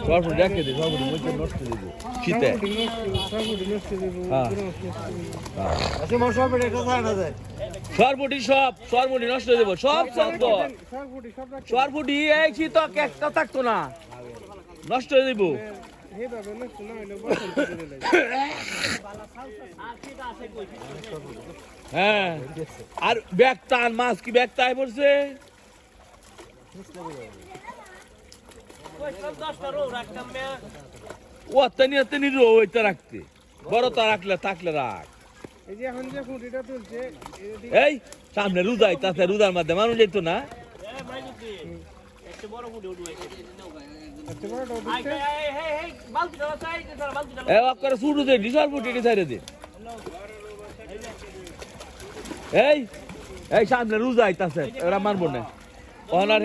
সরপুটি রেখে দে, সরপুটি মধ্যে নষ্ট দিব শীতে। সরপুটি সব সরপুটি নষ্ট হয়ে দেবো, সব সব সরপুটি এই শীত একটা থাকতো না, নষ্ট হয়ে দেবো। হ্যাঁ, আর ব্যাগ টান, মাছ কি ব্যাগ তাই পড়ছে? ও তেনি রো ওইটা রাখতে, বড় তা রাখলে থাকলে রাখ। এই সামনে রুদাই, তাতে রুদার মধ্যে মানুষ যেত না। এই সামনে রুজা আইতাছে, এরা মানবো না। ওনার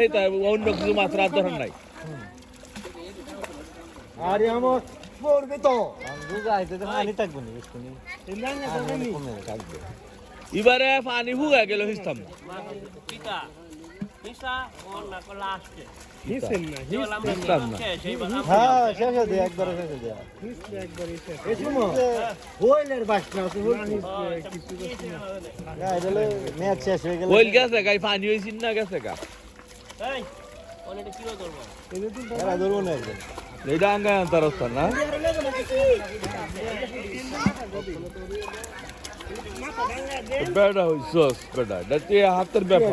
অন্য কিছু মাছ রাত ধরেন নাই। আরে আমার পড়বে তো এবারে পানি হুগা গেল হিস্তাম গেছে গাই পানি হয়েছি না গেছে গা এইটা আঙ্গা তার না বেড়া হইছ বেড়া এটা হাতের ব্যাপার।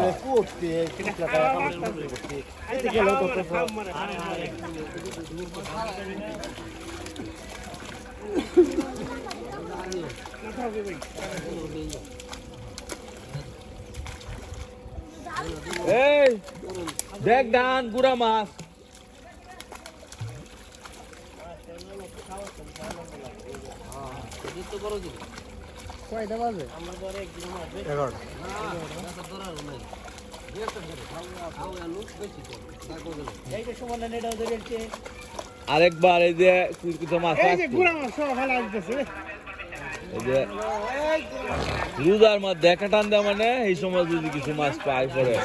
এই দেখ ডান গুড়া মাছ কয়টা বাজে? আরেকবার এই যে কিছু মাছ এই যে রুদার মধ্যে দেখা টান দেওয়া মানে এই সময় যদি কিছু মাছ পাই পরে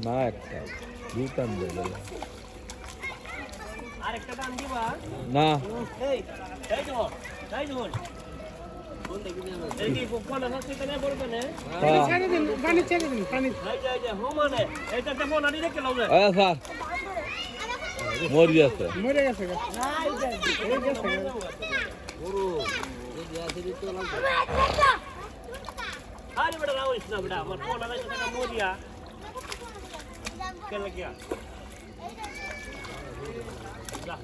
না একটা দুটান না মরি আছে আরে বেটা রাউস না বেটা আমার ফোন আছে টাকা মরিয়া কেন লাগিয়া যা